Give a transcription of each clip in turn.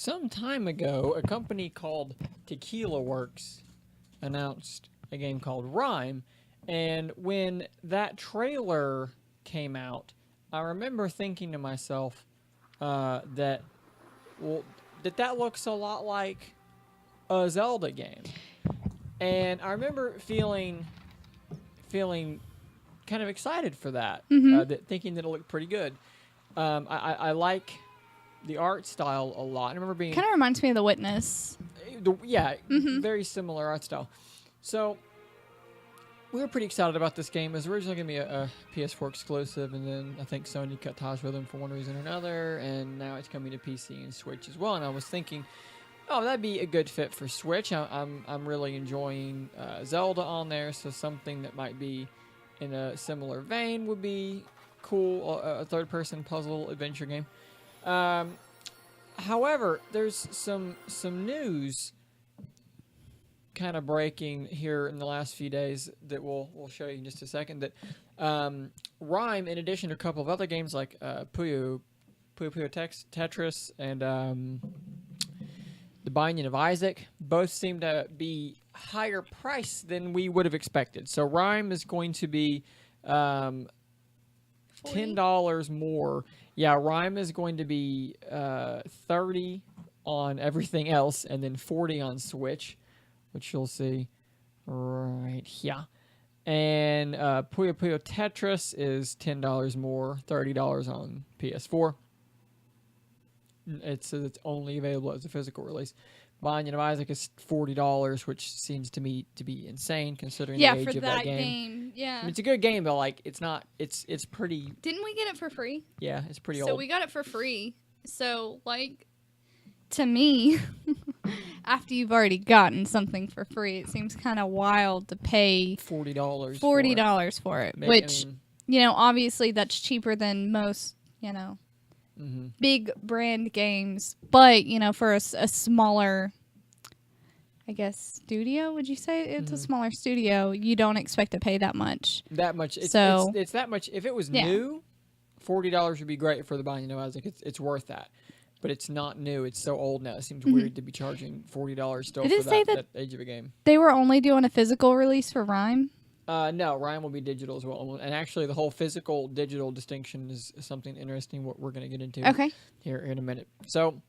Some time ago, a company called Tequila Works announced a game called Rime, and when that trailer came out, I remember thinking to myself that, well, that looks a lot like a Zelda game, and I remember feeling kind of excited for that, thinking that it looked pretty good. I like the art style a lot. I remember being Kind of reminds me of The Witness. very similar art style. So we were pretty excited about this game. It was originally going to be a PS4 exclusive, and then I think Sony cut ties with them for one reason or another, and now it's coming to PC and Switch as well. And I was thinking, oh, that'd be a good fit for Switch. I'm really enjoying Zelda on there, so something that might be in a similar vein would be cool. A third-person puzzle adventure game. However, there's some news kind of breaking here in the last few days that we'll show you in just a second. That Rime, in addition to a couple of other games like Puyo Tetris and The Binding of Isaac, both seem to be higher price than we would have expected. So Rime is going to be $10 more. Yeah, Rime is going to be $30 on everything else, and then $40 on Switch, which you'll see right here. And Puyo Puyo Tetris is $10 more, $30 on PS4. It says it's only available as a physical release. Binding of Isaac is $40, which seems to me to be insane considering the age of that game. Yeah, I mean, it's a good game, but like it's not. It's pretty. Didn't we get it for free? Yeah, it's pretty So old. we got it for free. So like, to me, after you've already gotten something for free, it seems kind of wild to pay $40. $40 for it. Which, obviously that's cheaper than most, big brand games, but for a smaller, I guess, studio, would you say it's a smaller studio, you don't expect to pay that much. It's that much. If it was new, $40 would be great for the Binding of Isaac. It's worth that, but it's not new. It's so old now. It seems weird to be charging $40 still for that age of a game. They were only doing a physical release for Rime. No, Rime will be digital as well. And actually, the whole physical-digital distinction is something interesting what we're going to get into here in a minute. So,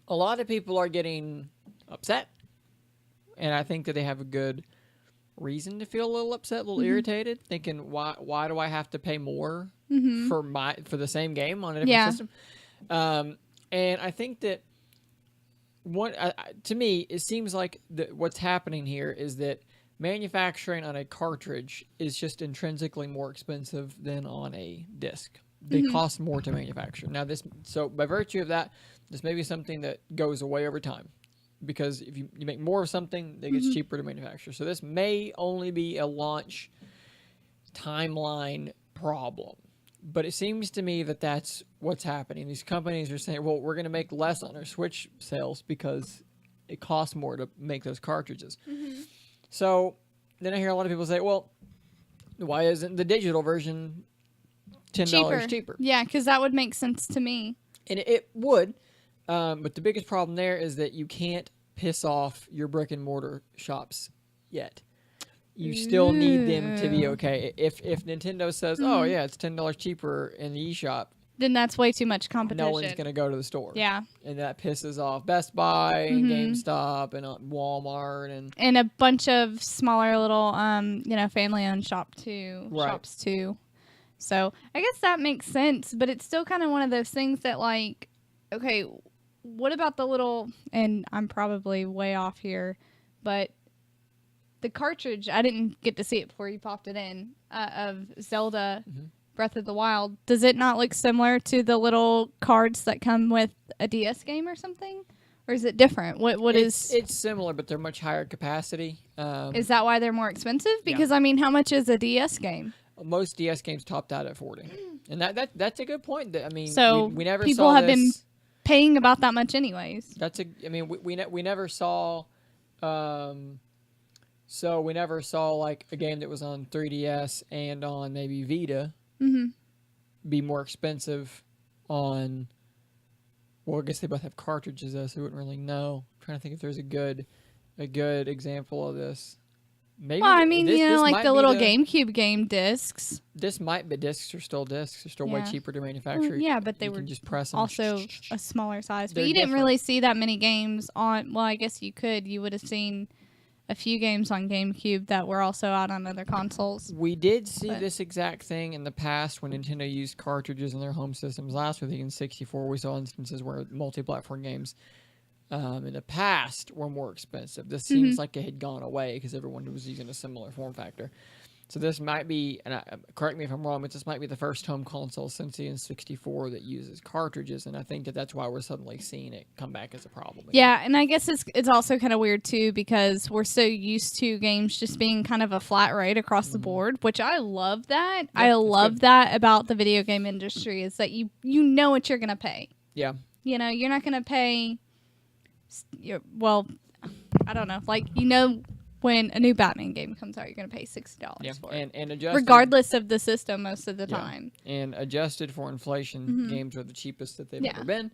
a lot of people are getting upset, and I think that they have a good reason to feel a little upset, a little irritated, thinking, why do I have to pay more for the same game on a different system? And I think that to me, it seems like what's happening here is that manufacturing on a cartridge is just intrinsically more expensive than on a disc. They cost more to manufacture. Now, so by virtue of that, this may be something that goes away over time, because if you make more of something, it gets cheaper to manufacture. So this may only be a launch timeline problem, but it seems to me that that's what's happening. These companies are saying, well, we're going to make less on our Switch sales because it costs more to make those cartridges. So then I hear a lot of people say, well, why isn't the digital version $10 cheaper? Yeah, because that would make sense to me. And it would, but the biggest problem there is that you can't piss off your brick and mortar shops yet. You still need them to be okay. If Nintendo says, oh yeah, it's $10 cheaper in the eShop, then that's way too much competition. no one's going to go to the store. Yeah. And that pisses off Best Buy and GameStop and Walmart and a bunch of smaller little, family-owned shops too. So I guess that makes sense, but it's still kind of one of those things that, like, okay, what about the little, and I'm probably way off here, but the cartridge, I didn't get to see it before you popped it in, of Zelda Breath of the Wild. Does it not look similar to the little cards that come with a DS game or something? Or is it different? It's similar, but they're much higher capacity. Is that why they're more expensive? Because, I mean, how much is a DS game? Most DS games topped out at $40. And that's a good point. I mean, so we never people saw have been paying about that much anyways. We never saw... So we never saw like a game that was on 3DS and on maybe Vita be more expensive on Well, I guess they both have cartridges though, so we wouldn't really know. I'm trying to think if there's a good example of this. Maybe Well, I mean, this like might the be little GameCube game discs. This might be discs are still discs. They're still way Yeah. cheaper to Well, manufacture. yeah, but they you were can just press them. also a smaller size. But They're you didn't different. really see that many games on. Well, I guess you could. You would have seen a few games on GameCube that were also out on other consoles. We did see this exact thing in the past when Nintendo used cartridges in their home systems. Last with the N64, we saw instances where multi-platform games in the past were more expensive. This seems like it had gone away because everyone was using a similar form factor. So this might be, and correct me if I'm wrong, but this might be the first home console since the N64 that uses cartridges, and I think that's why we're suddenly seeing it come back as a problem again. Yeah, and I guess it's also kind of weird too because we're so used to games just being kind of a flat rate across the board, which I love that. Yeah, I love that about the video game industry is that you know what you're gonna pay. Yeah. You know, you're not gonna pay. Well, I don't know. Like when a new Batman game comes out, you're going to pay $60 for it. And adjusted, regardless of the system most of the time. And adjusted for inflation, games are the cheapest that they've ever been.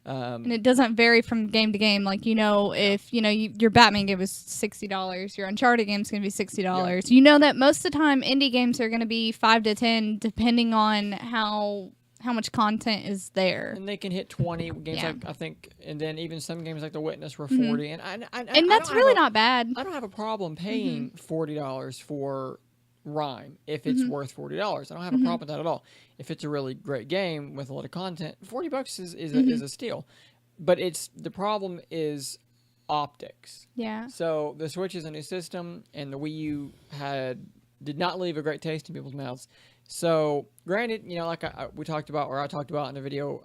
And it doesn't vary from game to game. Like, if, your Batman game is $60, your Uncharted game is going to be $60. Yeah. You know that most of the time indie games are going to be $5 to $10 depending on how much content is there. And they can hit 20 games, like I think, and then even some games like The Witness were 40. And that's really not bad. I don't have a problem paying $40 for Rime if it's worth $40. I don't have a problem with that at all. If it's a really great game with a lot of content, $40 is a steal. But the problem is optics. Yeah. So the Switch is a new system, and the Wii U did not leave a great taste in people's mouths. So, granted, like we talked about, or I talked about in a video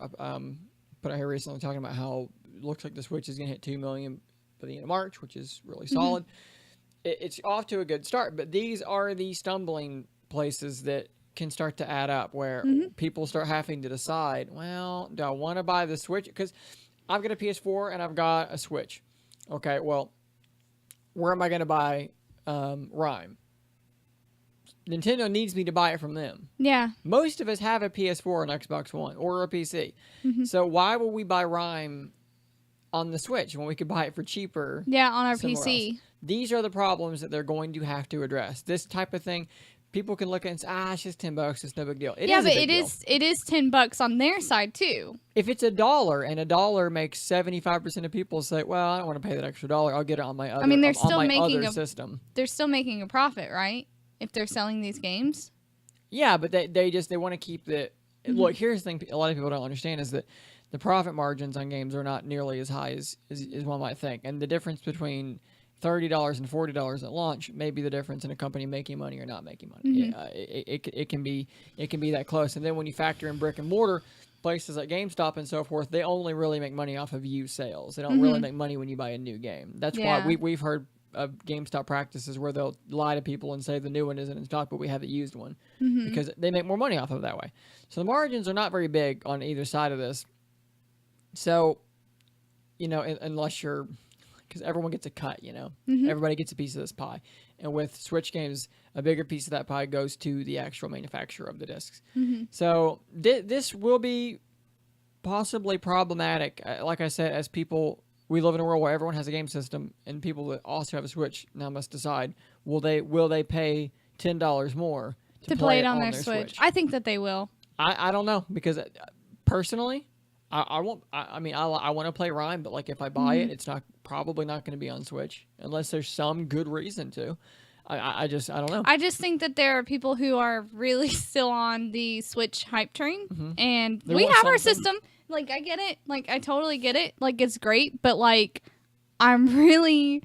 put out here recently, talking about how it looks like the Switch is going to hit 2 million by the end of March, which is really solid. It's off to a good start, but these are the stumbling places that can start to add up, where people start having to decide, well, do I want to buy the Switch? Because I've got a PS4 and I've got a Switch. Okay, well, where am I going to buy Rime? Nintendo needs me to buy it from them. Yeah. Most of us have a PS4 and Xbox One or a PC. So why will we buy Rime on the Switch when we could buy it for cheaper? Yeah, on our PC. Else? These are the problems that they're going to have to address. This type of thing, people can look at it and say, it's just $10. It's no big deal. It is $10 on their side too. If it's $1 and $1 makes 75% of people say, well, I don't want to pay that extra $1. I'll get it on my other. they're still making system. They're still making a profit, right? If they're selling these games. Yeah, but they want to keep the look. Here's the thing: a lot of people don't understand is that the profit margins on games are not nearly as high as one might think, and the difference between $30 and $40 at launch may be the difference in a company making money or not making money. It can be that close, and then when you factor in brick and mortar places like GameStop and so forth, they only really make money off of used sales. They don't really make money when you buy a new game. That's why we've heard of GameStop practices where they'll lie to people and say the new one isn't in stock, but we have the used one, because they make more money off of it that way. So the margins are not very big on either side of this. So, unless you're, because everyone gets a cut, everybody gets a piece of this pie. And with Switch games, a bigger piece of that pie goes to the actual manufacturer of the discs. So this will be possibly problematic, like I said, as people. We live in a world where everyone has a game system, and people that also have a Switch now must decide: will they pay $10 more to play it on their Switch? I think that they will. I don't know, because personally, I won't. I want to play Rime, but like if I buy it, it's probably not going to be on Switch unless there's some good reason to. I don't know. I just think that there are people who are really still on the Switch hype train, and we have our system. Like, I get it. Like, I totally get it. Like, it's great. But, like, I'm really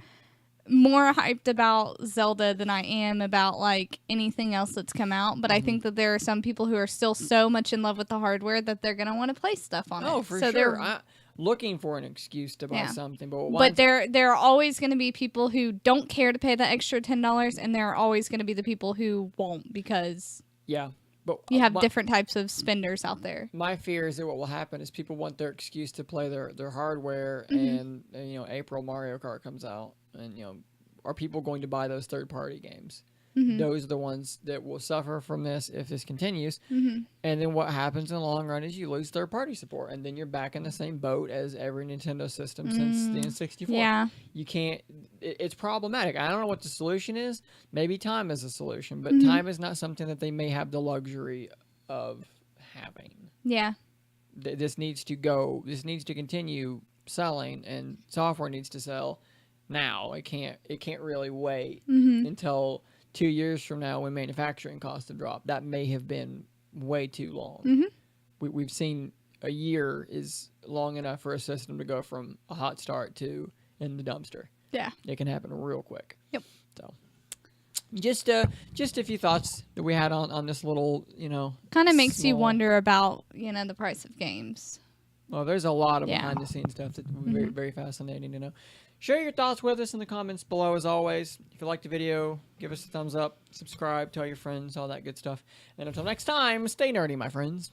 more hyped about Zelda than I am about, like, anything else that's come out. But I think that there are some people who are still so much in love with the hardware that they're going to want to play stuff on it. Oh, for sure. They're looking for an excuse to buy something. But there are always going to be people who don't care to pay that extra $10, and there are always going to be the people who won't because... Yeah. But you have different types of spenders out there. My fear is that what will happen is people want their excuse to play their hardware, and April Mario Kart comes out, and are people going to buy those third-party games? those are the ones that will suffer from this if this continues. And then what happens in the long run is you lose third-party support, and then you're back in the same boat as every Nintendo system since the N64. Yeah. You can't. It's problematic. I don't know what the solution is. Maybe time is a solution, but time is not something that they may have the luxury of having. Yeah. This needs to go. This needs to continue selling, and software needs to sell now. It can't really wait until 2 years from now when manufacturing costs have dropped. That may have been way too long. We've seen a year is long enough for a system to go from a hot start to in the dumpster. Yeah. It can happen real quick. Yep. So just a few thoughts that we had on this little, kind of makes you wonder about, the price of games. Well, there's a lot of behind the scenes stuff that would be very, very fascinating to know. Share your thoughts with us in the comments below, as always. If you liked the video, give us a thumbs up, subscribe, tell your friends, all that good stuff. And until next time, stay nerdy, my friends.